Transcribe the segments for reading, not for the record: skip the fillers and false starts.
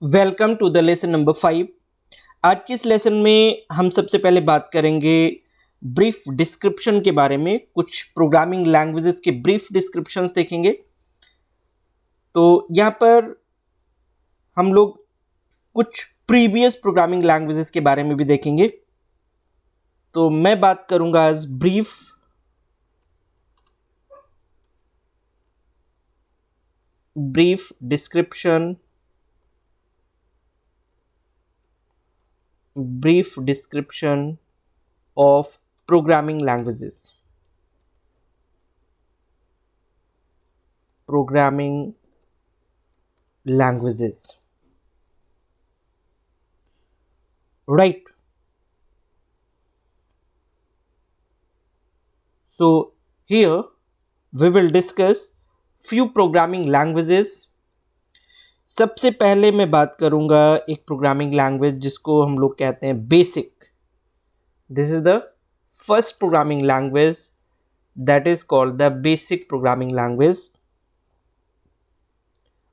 Welcome to the lesson number 5। आज की इस लेसन में हम सबसे पहले बात करेंगे ब्रीफ डिस्क्रिप्शन के बारे में। कुछ प्रोग्रामिंग लैंग्वेजेस के ब्रीफ डिस्क्रिप्शंस देखेंगे। तो यहाँ पर हम लोग कुछ प्रीवियस प्रोग्रामिंग लैंग्वेजेस के बारे में भी देखेंगे। तो मैं बात करूँगा आज brief description of programming languages. Right. So here we will discuss few programming languages. सबसे पहले मैं बात करूंगा एक प्रोग्रामिंग लैंग्वेज जिसको हम लोग कहते हैं basic. This is the first programming language that is called the basic programming language.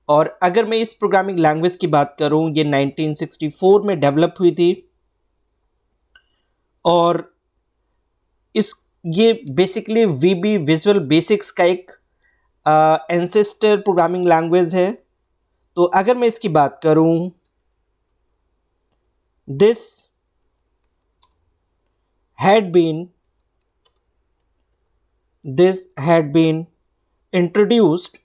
और अगर मैं इस प्रोग्रामिंग लैंग्वेज की बात करूं, ये 1964 में डेवलप हुई थी और ये बेसिकली वीबी विजुअल बेसिक्स का एक एंसेस्टर प्रोग्रामिंग लैंग्वेज है। तो अगर मैं इसकी बात करूं, this had been introduced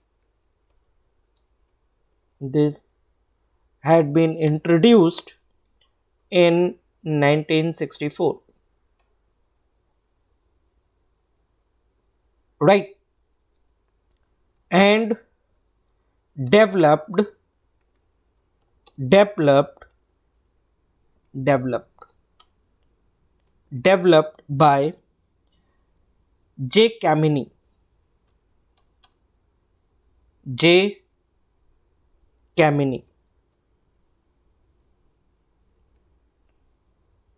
in 1964, right, and developed by J. Kamini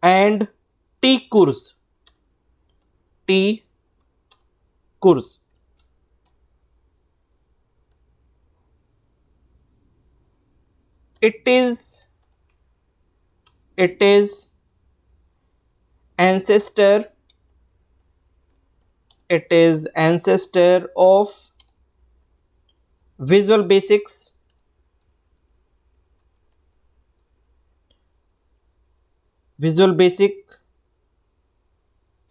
and T. Kurz. It is ancestor of Visual Basics,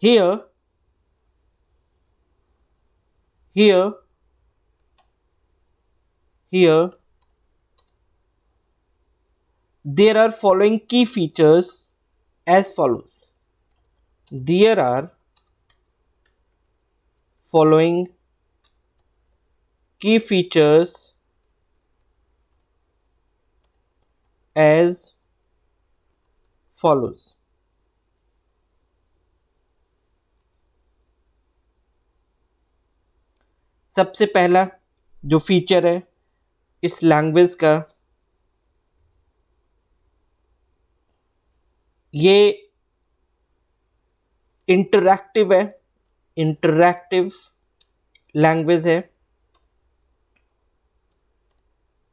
here there are following key features as follows. There are following key features as follows. सबसे पहला जो feature है इस language का, ये interactive language है।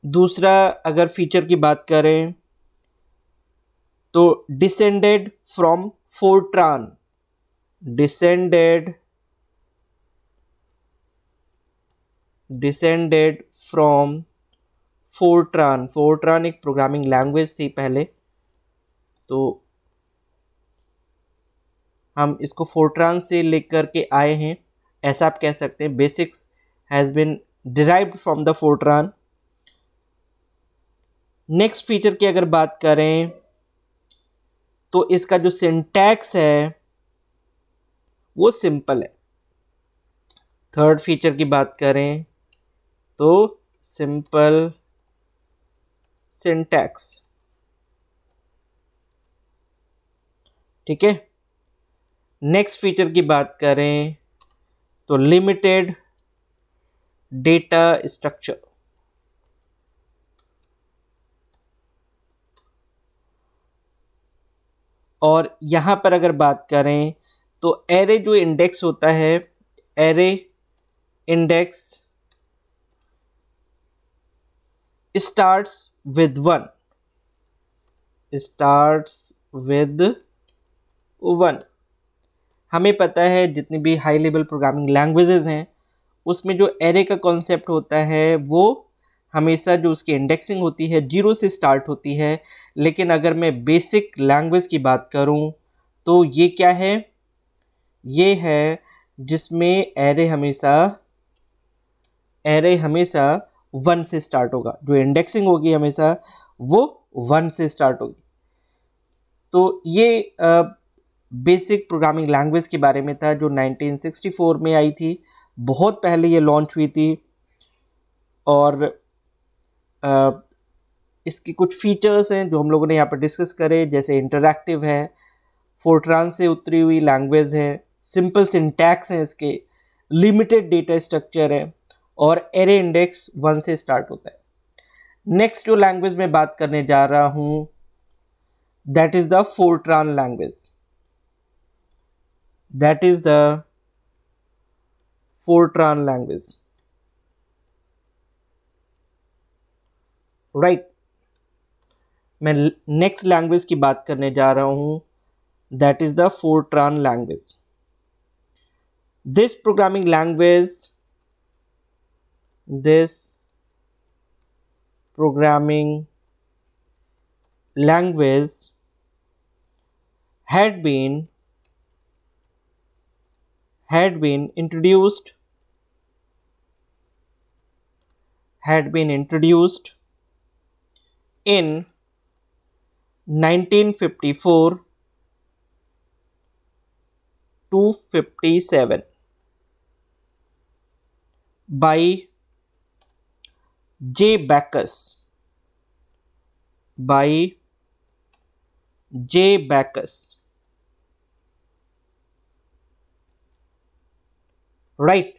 दूसरा अगर फीचर की बात करें तो डिसेंडेड फ्रॉम फोर्ट्रान, फोर्ट्रान एक प्रोग्रामिंग लैंग्वेज थी पहले, तो हम इसको फोर्ट्रान से लेकर के आए हैं, ऐसा आप कह सकते हैं। Basics has been derived from the Fortran. Next feature की अगर बात करें तो इसका जो सिंटैक्स है वो सिंपल है। थर्ड फीचर की बात करें तो सिंपल सिंटैक्स, ठीक है। नेक्स्ट फीचर की बात करें तो लिमिटेड डेटा स्ट्रक्चर, और यहां पर अगर बात करें तो एरे जो इंडेक्स होता है, array index starts with 1, starts with 1। हमें पता है जितनी भी हाई लेवल प्रोग्रामिंग लैंग्वेजेस हैं उसमें जो एरे का कॉन्सेप्ट होता है वो हमेशा जो उसकी इंडेक्सिंग होती है 0 से स्टार्ट होती है। लेकिन अगर मैं बेसिक लैंग्वेज की बात करूं तो ये क्या है, ये है जिसमें एरे हमेशा 1 से स्टार्ट होगा, जो इंडेक्सिंग होगी हमेशा वो 1 से स्टार्ट होगी। तो ये बेसिक प्रोग्रामिंग लैंग्वेज के बारे में था जो 1964 में आई थी, बहुत पहले ये लॉन्च हुई थी। और इसकी कुछ फीचर्स हैं जो हम लोगों ने यहाँ पर डिस्कस करे, जैसे इंटरैक्टिव है, फोर्ट्रान से उतरी हुई लैंग्वेज है, सिंपल सिंटैक्स है इसके, लिमिटेड डेटा स्ट्रक्चर है और एरे इंडेक्स 1 से स्टार्ट होता है। नेक्स्ट जो लैंग्वेज मैं बात करने जा रहा हूँ that is the Fortran language. That is the Fortran language, right? मैं नेक्स्ट लैंग्वेज की बात करने जा रहा हूँ, that is the Fortran language. This programming language had been introduced in 1954 to 57 by J. Backus. Right,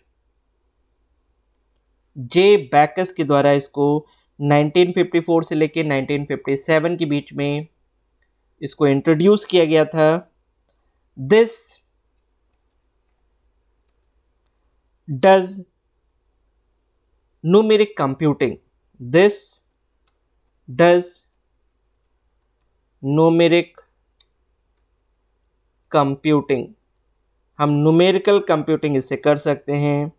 J Bacchus के द्वारा इसको 1954 से लेके 1957 के बीच में इसको इंट्रोड्यूस किया गया था। दिस डज न्यूमेरिक कंप्यूटिंग, हम न्यूमेरिकल कंप्यूटिंग इससे कर सकते हैं।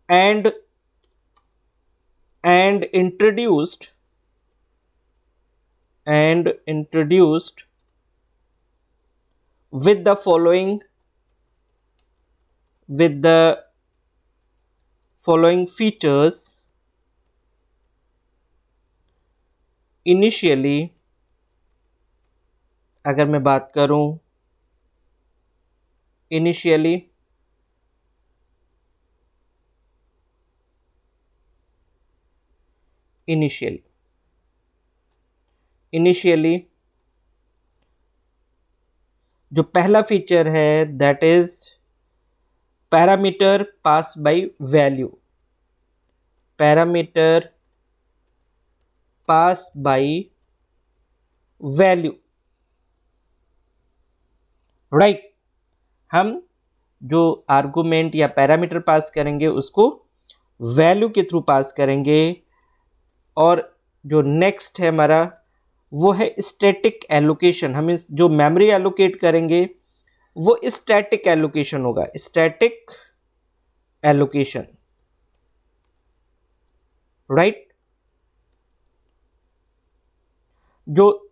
And introduced with the following features initially. अगर मैं बात करूं इनिशियली जो पहला फीचर है that is parameter pass by value. Right, हम जो आर्गुमेंट या पैरामीटर पास करेंगे उसको वैल्यू के थ्रू पास करेंगे। और जो नेक्स्ट है हमारा वो है स्टैटिक एलोकेशन। हम इस जो मेमोरी एलोकेट करेंगे वो स्टैटिक एलोकेशन होगा, राइट। जो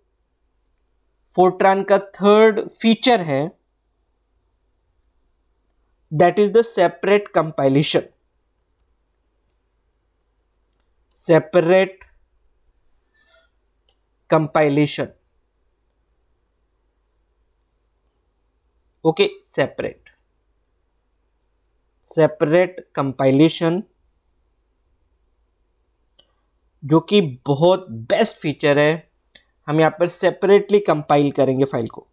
फोर्ट्रान का थर्ड फीचर है that is the separate compilation. Okay, separate compilation जो कि बहुत बेस्ट फीचर है। हम यहाँ पर सेपरेटली कंपाइल करेंगे फाइल को।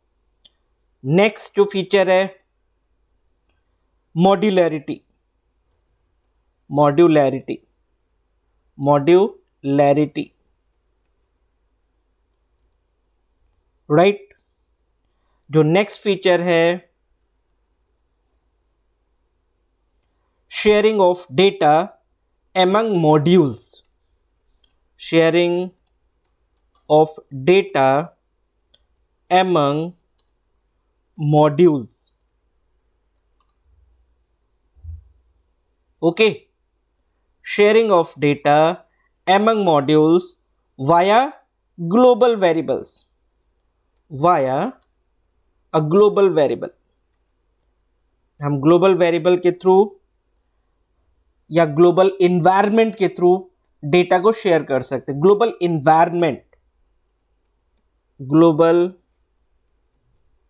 नेक्स्ट जो फीचर है मॉड्यूलैरिटी, राइट। जो नेक्स्ट फीचर है sharing of data among modules, of data among modules. Okay, sharing of data among modules via global variables, via a global variable. हम global variable के through या global environment के through data को share कर सकते हैं. Global environment, global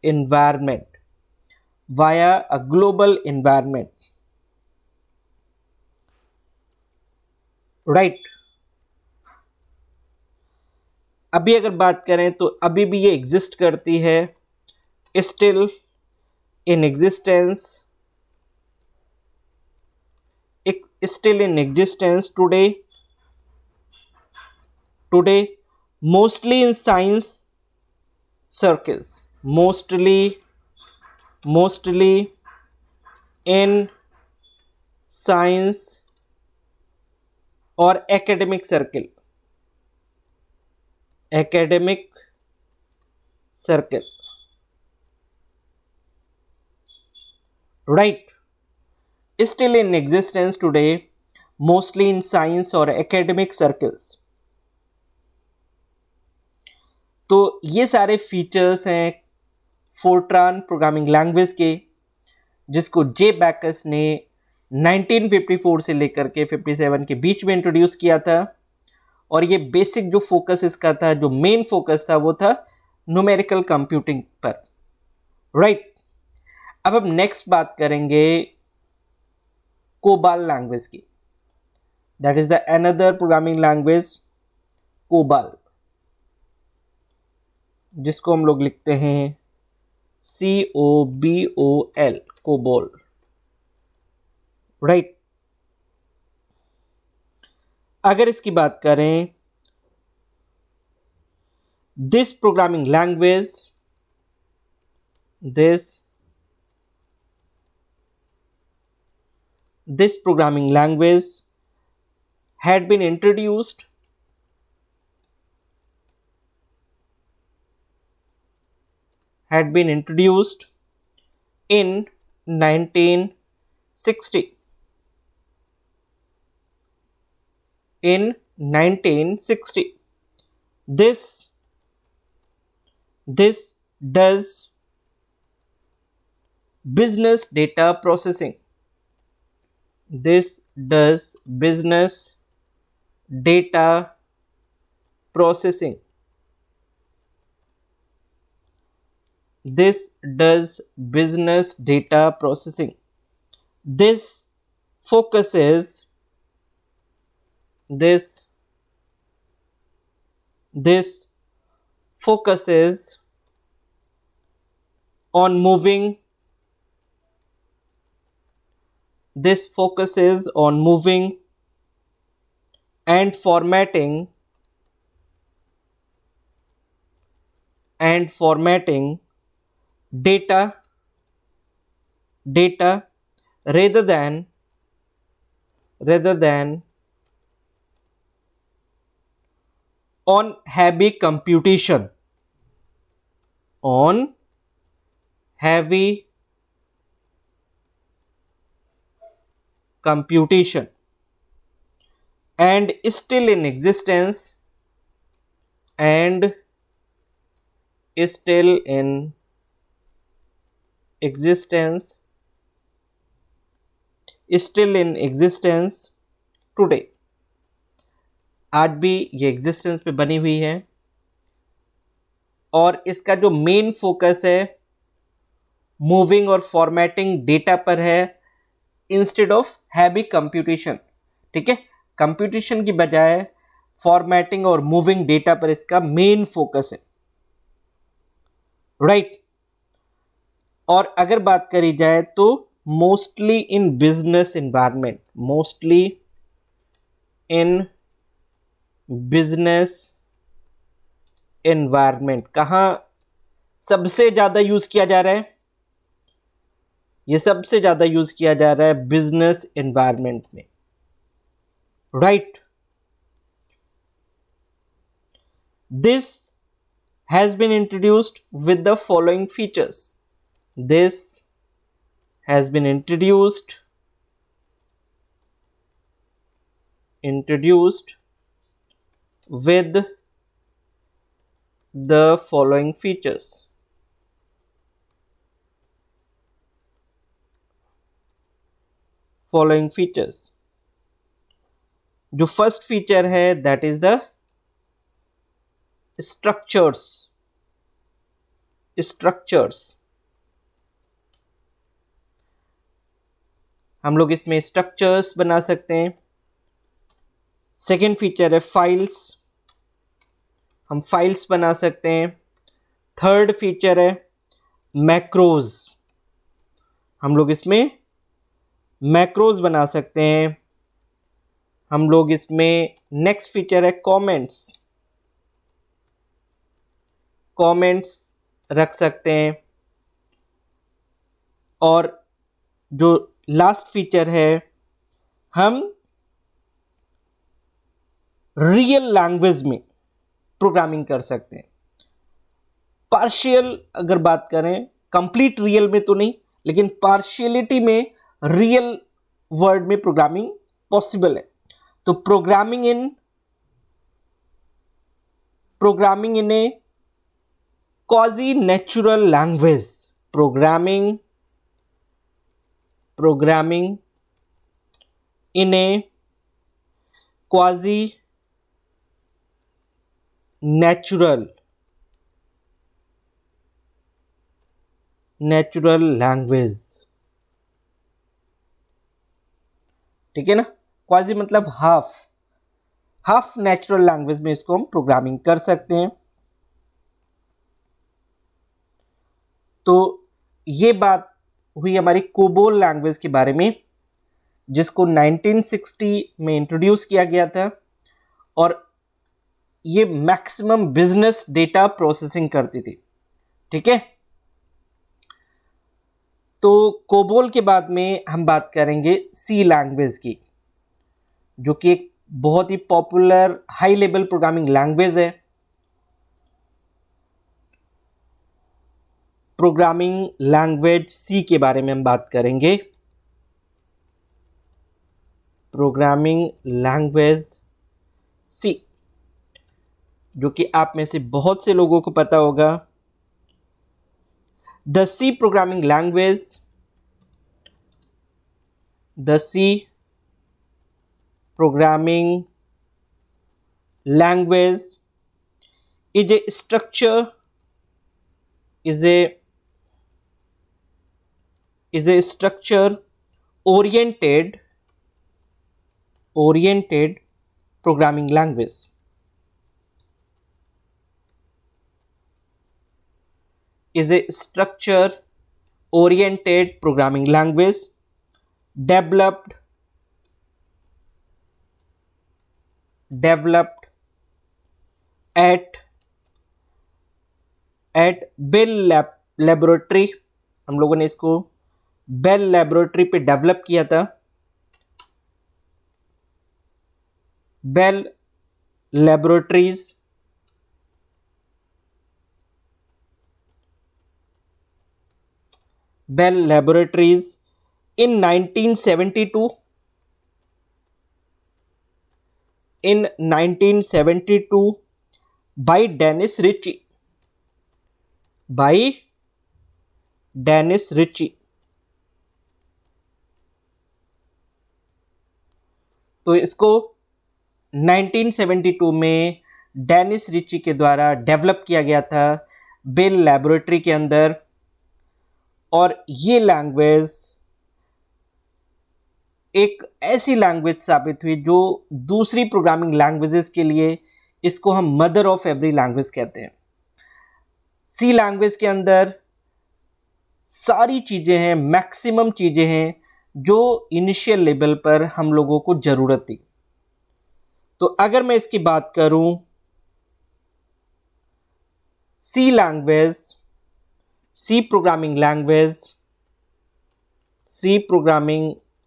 environment via a global environment. Right. अभी अगर बात करें तो अभी भी ये एग्जिस्ट करती है, still in existence, still in existence today mostly in science circles, mostly in science or academic circle, right. Still in existence today mostly in science or academic circles. तो ये सारे फीचर्स हैं फोर्ट्रान प्रोग्रामिंग लैंग्वेज के, जिसको जे Bacchus ने 1954 से लेकर के 57 के बीच में इंट्रोड्यूस किया था. और ये बेसिक जो फोकस इसका था, जो मेन फोकस था, वो था न्यूमेरिकल कंप्यूटिंग पर. राइट. अब हम नेक्स्ट बात करेंगे कोबाल लैंग्वेज की. That is the another programming language, COBOL, जिसको हम लोग लिखते हैं COBOL, कोबोल. राइट. अगर इसकी बात करें, this programming language, this programming language had been introduced in 1960. This does business data processing. This does business data processing. This does business data processing. This focuses on moving and formatting data rather than on heavy computation, and still in existence, today. आज भी ये existence पे बनी हुई है, और इसका जो मेन फोकस है मूविंग और फॉर्मेटिंग डेटा पर है, इंस्टेड ऑफ हैवी कंप्यूटेशन. ठीक है, कंप्यूटेशन की बजाय फॉर्मेटिंग और मूविंग डेटा पर इसका मेन फोकस है. राइट. और अगर बात करी जाए तो मोस्टली इन बिजनेस एनवायरनमेंट, कहाँ सबसे ज्यादा यूज किया जा रहा है? ये सबसे ज्यादा यूज किया जा रहा है बिजनेस एनवायरनमेंट में. Right. This has been introduced with the following features. This has been introduced with the following features. जो फर्स्ट फीचर है दैट इज द स्ट्रक्चर्स हम लोग इसमें स्ट्रक्चर्स बना सकते हैं। सेकेंड फीचर है फाइल्स, हम फाइल्स बना सकते हैं। थर्ड फीचर है मैक्रोज, हम लोग इसमें मैक्रोज बना सकते हैं। हम लोग इसमें नेक्स्ट फीचर है कमेंट्स रख सकते हैं। और जो लास्ट फीचर है, हम रियल लैंग्वेज में प्रोग्रामिंग कर सकते हैं। पार्शियल अगर बात करें, कंप्लीट रियल में तो नहीं, लेकिन पार्शियलिटी में रियल वर्ड में प्रोग्रामिंग पॉसिबल है। तो programming in A quasi natural language, programming in A quasi natural language, ठीक है ना। क्वाजी मतलब हाफ नेचुरल लैंग्वेज में इसको हम प्रोग्रामिंग कर सकते हैं। तो ये बात हुई हमारी कोबोल लैंग्वेज के बारे में, जिसको 1960 में इंट्रोड्यूस किया गया था और ये मैक्सिमम बिजनेस डेटा प्रोसेसिंग करती थी, ठीक है। तो कोबोल के बाद में हम बात करेंगे सी लैंग्वेज की, जो कि एक बहुत ही popular high level programming language है। प्रोग्रामिंग लैंग्वेज सी के बारे में हम बात करेंगे। प्रोग्रामिंग लैंग्वेज सी, जो कि आप में से बहुत से लोगों को पता होगा। The C programming language is a structure oriented programming language. Is a structure oriented programming language developed at Bell laboratory. हम लोगों ने इसको बेल लेबोरेटरी पे डेवलप किया था। Bell laboratories in 1972 by Dennis Ritchie। तो इसको 1972 में डेनिस रिची के द्वारा डेवलप किया गया था बेल लेबोरेटरी के अंदर। और ये लैंग्वेज एक ऐसी लैंग्वेज साबित हुई जो दूसरी प्रोग्रामिंग लैंग्वेजेस के लिए इसको हम मदर ऑफ एवरी लैंग्वेज कहते हैं। सी लैंग्वेज के अंदर सारी चीजें हैं, मैक्सिमम चीजें हैं जो इनिशियल लेवल पर हम लोगों को जरूरत थी। तो अगर मैं इसकी बात करूं, C programming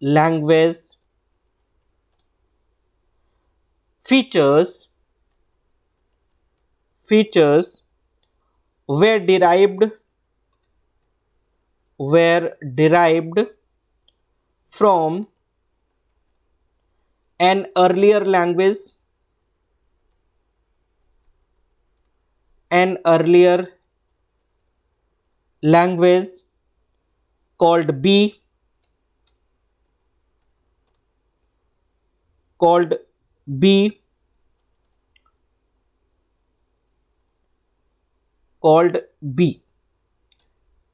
language features were derived from an earlier language called B called B।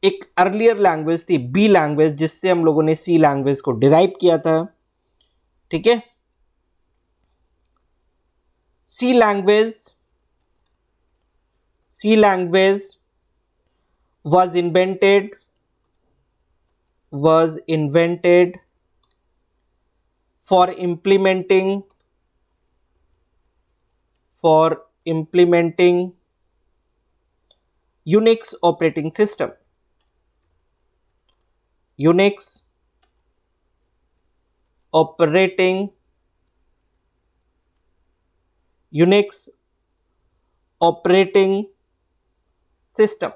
एक अर्लियर लैंग्वेज थी बी लैंग्वेज, जिससे हम लोगों ने सी लैंग्वेज को डिराइव किया था। ठीक है, सी language was invented for implementing Unix operating system। Unix operating system।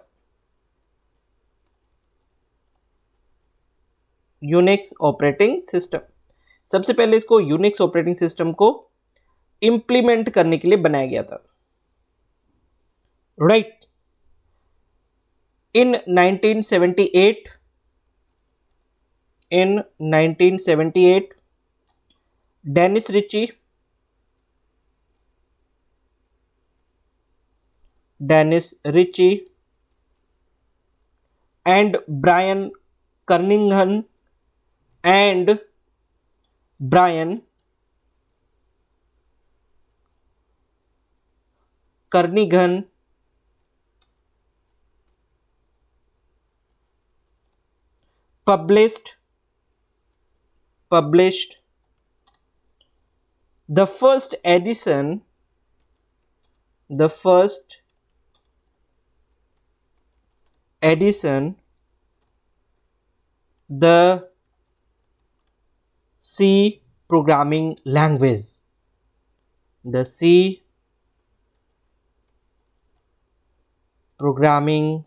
Unix operating system, सबसे पहले इसको यूनिक्स ऑपरेटिंग सिस्टम को इंप्लीमेंट करने के लिए बनाया गया था। Right, in 1978 Dennis Ritchie and Brian Kernighan published the first edition the C programming language। The C programming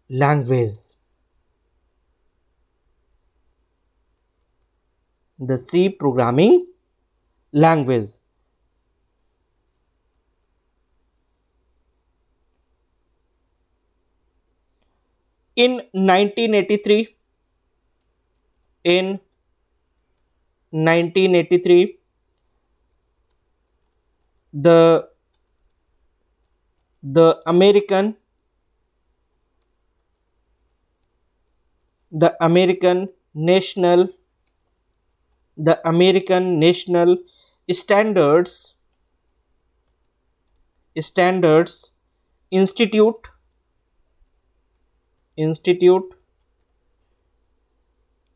language। The C programming language। In 1983, the American National Standards Institute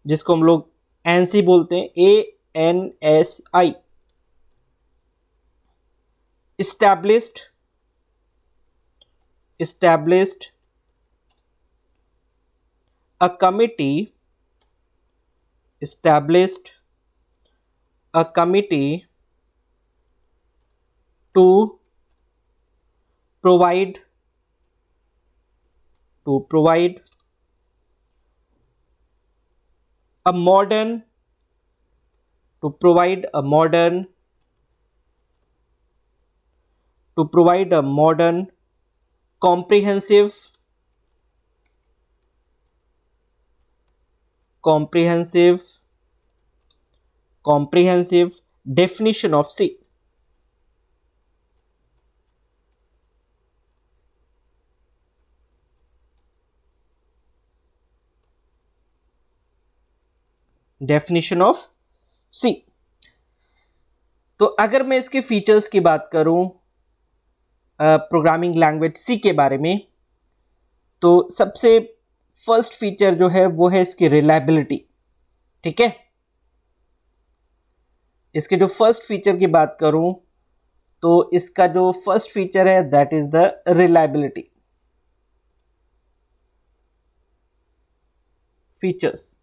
जिसको हम लोग एनसी बोलते हैं, ANSI, established a committee to provide a modern comprehensive definition of C। Definition of C. तो अगर मैं इसके features की बात करूं प्रोग्रामिंग लैंग्वेज सी के बारे में, तो सबसे फर्स्ट फीचर जो है वो है इसकी रिलायबिलिटी। ठीक है, इसके जो फर्स्ट फीचर की बात करूं तो इसका जो फर्स्ट फीचर है that is the reliability. Features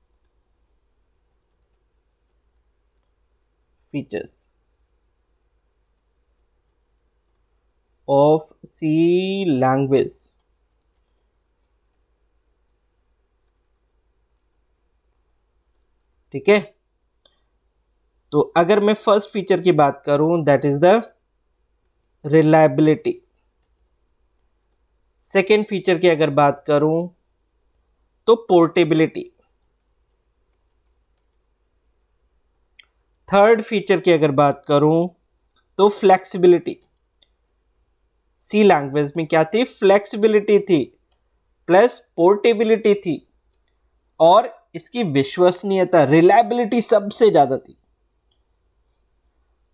of C language. ठीक है, तो अगर मैं फर्स्ट फीचर की बात करूं that is the reliability. Second feature की अगर बात करूं तो पोर्टेबिलिटी। थर्ड फीचर की अगर बात करूं तो फ्लेक्सिबिलिटी। सी लैंग्वेज में क्या थी? फ्लेक्सिबिलिटी थी प्लस पोर्टेबिलिटी थी और इसकी विश्वसनीयता, रिलायबिलिटी सबसे ज्यादा थी।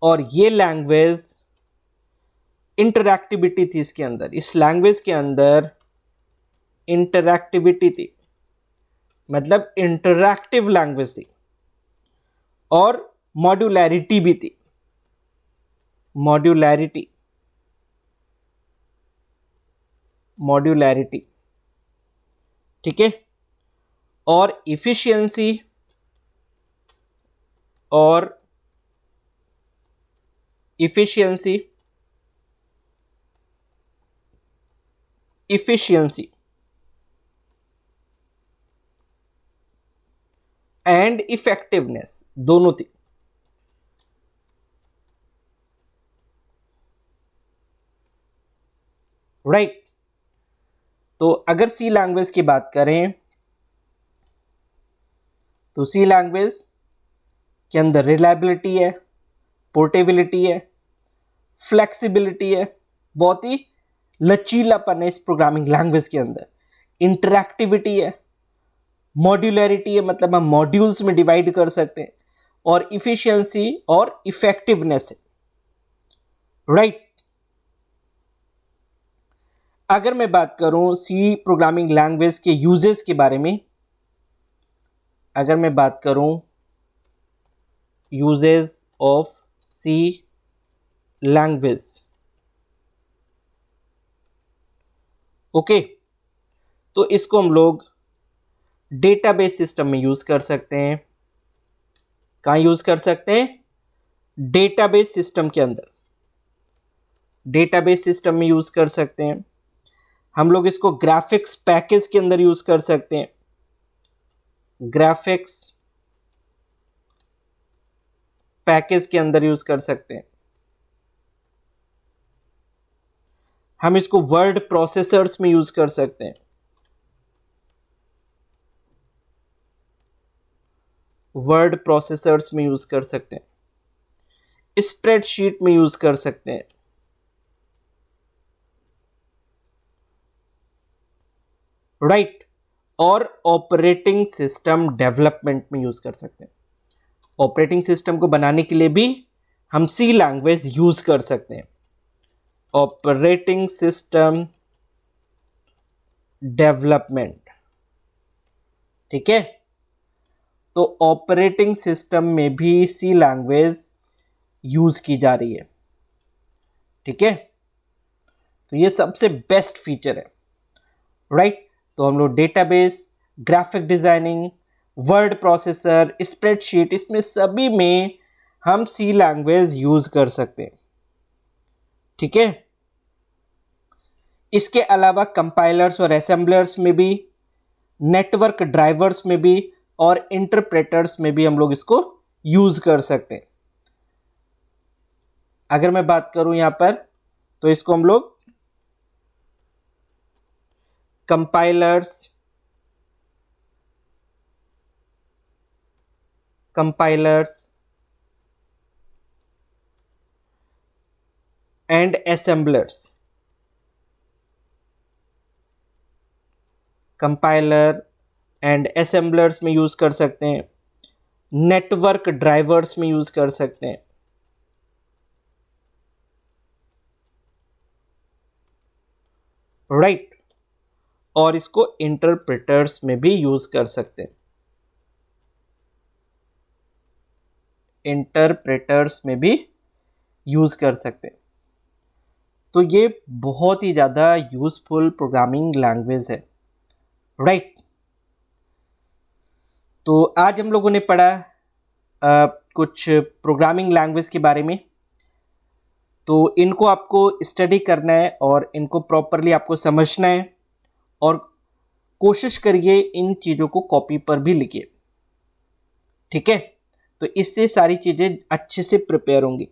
और ये लैंग्वेज इंटरैक्टिविटी थी इसके अंदर, इस लैंग्वेज के अंदर इंटरैक्टिविटी थी, मतलब इंटरैक्टिव लैंग्वेज थी और मॉड्यूलैरिटी भी थी। मॉड्यूलैरिटी, मॉड्यूलैरिटी, ठीक है। और इफिशियंसी और इफिशियंसी इफिशियंसी एंड इफेक्टिवनेस दोनों थी। राइट तो अगर सी लैंग्वेज की बात करें तो सी लैंग्वेज के अंदर रिलायबिलिटी है, पोर्टेबिलिटी है, फ्लेक्सिबिलिटी है, बहुत ही लचीलापन है इस प्रोग्रामिंग लैंग्वेज के अंदर, इंटरैक्टिविटी है, मॉड्यूलैरिटी है, मतलब हम मॉड्यूल्स में डिवाइड कर सकते हैं, और इफिशियंसी और इफेक्टिवनेस है। राइट अगर मैं बात करूं सी प्रोग्रामिंग लैंग्वेज के यूजेस के बारे में, अगर मैं बात करूं uses of C language, okay, तो इसको हम लोग डेटाबेस सिस्टम में यूज कर सकते हैं। कहां यूज कर सकते हैं? डेटाबेस सिस्टम के अंदर, डेटाबेस सिस्टम में यूज कर सकते हैं। हम लोग इसको ग्राफिक्स पैकेज के अंदर यूज कर सकते हैं, ग्राफिक्स पैकेज के अंदर यूज कर सकते हैं। हम इसको वर्ड प्रोसेसर्स में यूज कर सकते हैं, वर्ड प्रोसेसर्स में यूज कर सकते हैं, स्प्रेडशीट में यूज कर सकते हैं। राइट और ऑपरेटिंग सिस्टम डेवलपमेंट में यूज कर सकते हैं। ऑपरेटिंग सिस्टम को बनाने के लिए भी हम सी लैंग्वेज यूज कर सकते हैं। ऑपरेटिंग सिस्टम डेवलपमेंट, ठीक है, तो ऑपरेटिंग सिस्टम में भी सी लैंग्वेज यूज की जा रही है। ठीक है, तो ये सबसे बेस्ट फीचर है। राइट तो हम लोग database, graphic designing, word processor, spreadsheet, इसमें सभी में हम सी लैंग्वेज यूज कर सकते हैं। ठीक है, इसके अलावा कंपाइलर्स और असेंबलर्स में भी, नेटवर्क ड्राइवर्स में भी और इंटरप्रेटर्स में भी हम लोग इसको यूज कर सकते हैं। अगर मैं बात करूं यहां पर तो इसको हम लोग compilers and assemblers, compiler and assemblers में यूज कर सकते हैं, नेटवर्क ड्राइवर्स में यूज कर सकते हैं। राइट और इसको इंटरप्रेटर्स में भी यूज कर सकते हैं, इंटरप्रेटर्स में भी यूज कर सकते हैं। तो ये बहुत ही ज़्यादा यूजफुल प्रोग्रामिंग लैंग्वेज है। राइट तो आज हम लोगों ने पढ़ा कुछ प्रोग्रामिंग लैंग्वेज के बारे में। तो इनको आपको स्टडी करना है और इनको प्रॉपरली आपको समझना है और कोशिश करिए इन चीज़ों को कॉपी पर भी लिखिए, ठीक है। तो इससे सारी चीज़ें अच्छे से प्रिपेयर होंगी।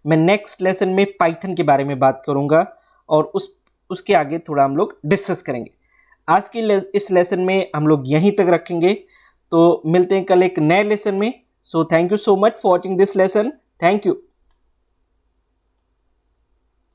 मैं नेक्स्ट लेसन में पाइथन के बारे में बात करूंगा और उसके आगे थोड़ा हम लोग डिस्कस करेंगे। आज की इस लेसन में हम लोग यहीं तक रखेंगे, तो मिलते हैं कल एक नए लेसन में। So thank you so much for watching this lesson. Thank you.